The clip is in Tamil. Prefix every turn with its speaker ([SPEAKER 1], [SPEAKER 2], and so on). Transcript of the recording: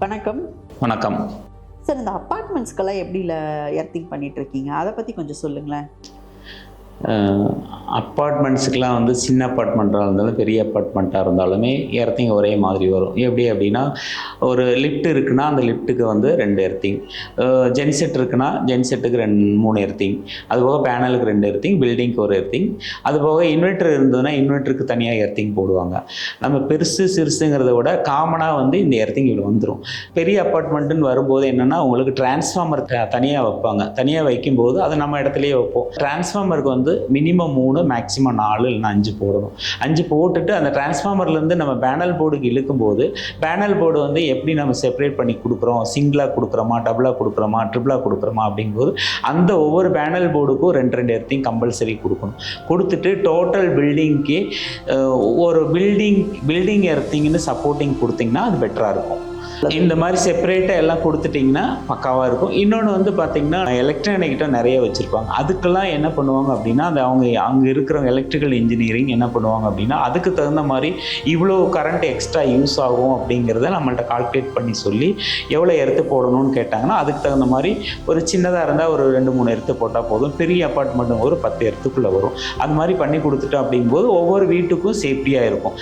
[SPEAKER 1] வணக்கம்.
[SPEAKER 2] வணக்கம்.
[SPEAKER 1] சார், இந்த அப்பார்ட்மெண்ட்ஸ்க்கெல்லாம் எப்படி எர்த்திங் பண்ணிட்டு இருக்கீங்க, அதை பற்றி கொஞ்சம் சொல்லுங்களேன்.
[SPEAKER 2] அப்பார்ட்மெண்ட்ஸுக்கெலாம் வந்து சின்ன அப்பார்ட்மெண்ட்டாக இருந்தாலும் பெரிய அப்பார்ட்மெண்ட்டாக இருந்தாலுமே எர்த்திங் ஒரே மாதிரி வரும். எப்படி அப்படின்னா, ஒரு லிஃப்ட் இருக்குன்னா அந்த லிஃப்ட்டுக்கு வந்து 2 எர்த்திங், ஜென்செட் இருக்குன்னா ஜென்செட்டுக்கு 3 எர்த்திங், அதுபோக பேனலுக்கு 2 எர்த்திங், பில்டிங்க்கு 1 எர்த்திங், அதுபோக இன்வெர்ட்டர் இருந்ததுன்னா இன்வெர்ட்டருக்கு தனியாக எர்த்திங் போடுவாங்க. நம்ம பெருசு சிறுசுங்கிறத விட காமனாக வந்து இந்த எர்த்திங் இவ்வளோ வந்துடும். பெரிய அப்பார்ட்மெண்ட்டுன்னு வரும்போது என்னென்னா, உங்களுக்கு டிரான்ஸ்ஃபார்மர் தனியாக வைப்பாங்க. தனியாக வைக்கும்போது அதை நம்ம இடத்துலையே வைப்போம். டிரான்ஸ்ஃபார்மருக்கு வந்து மினிமம் 3 மேக்ஸிமம் 4 இல்லைனா 5 போடணும். 5 போட்டுட்டு அந்த டிரான்ஸ்ஃபார்மர்லேருந்து நம்ம பேனல் போர்டுக்கு இழுக்கும்போது பேனல் போர்டு வந்து எப்படி நம்ம செப்பரேட் பண்ணி கொடுக்குறோம், சிங்கிளாக கொடுக்குறோமா, டபுளாக கொடுக்குறோமா, ட்ரிபிளாக கொடுக்குறோமா அப்படிங்கும்போது அந்த ஒவ்வொரு பேனல் போர்டுக்கும் 2 எர்த்திங் கம்பல்சரி கொடுக்கணும். கொடுத்துட்டு டோட்டல் பில்டிங்க்கு ஒரு பில்டிங் எர்த்திங்னு சப்போர்ட்டிங் கொடுத்திங்கன்னா அது பெட்டராக இருக்கும். இந்த மாதிரி செப்பரேட்டாக எல்லாம் கொடுத்துட்டிங்கன்னா பக்காவாக இருக்கும். இன்னொன்று வந்து பார்த்திங்கன்னா, எலக்ட்ரானிக்கிட்ட நிறைய வச்சுருப்பாங்க. அதுக்கெல்லாம் என்ன பண்ணுவாங்க அப்படின்னா, அது அங்கே இருக்கிற எலக்ட்ரிக்கல் இன்ஜினியரிங் என்ன பண்ணுவாங்க அப்படின்னா, அதுக்கு தகுந்த மாதிரி இவ்வளோ கரண்ட் எக்ஸ்ட்ரா யூஸ் ஆகும் அப்படிங்கிறத நம்மள்ட்ட கால்குலேட் பண்ணி சொல்லி எவ்வளோ எர்த்து போடணும்னு கேட்டாங்கன்னா, அதுக்கு தகுந்த மாதிரி ஒரு சின்னதாக இருந்தால் ஒரு 2-3 எர்த்து போட்டால் போதும். பெரிய அப்பார்ட்மெண்ட்டு ஒரு 10 எர்த்துக்குள்ளே வரும். அது மாதிரி பண்ணி கொடுத்துட்டோம் அப்படிங்கும்போது ஒவ்வொரு வீட்டுக்கும் சேஃப்டியாக இருக்கும்.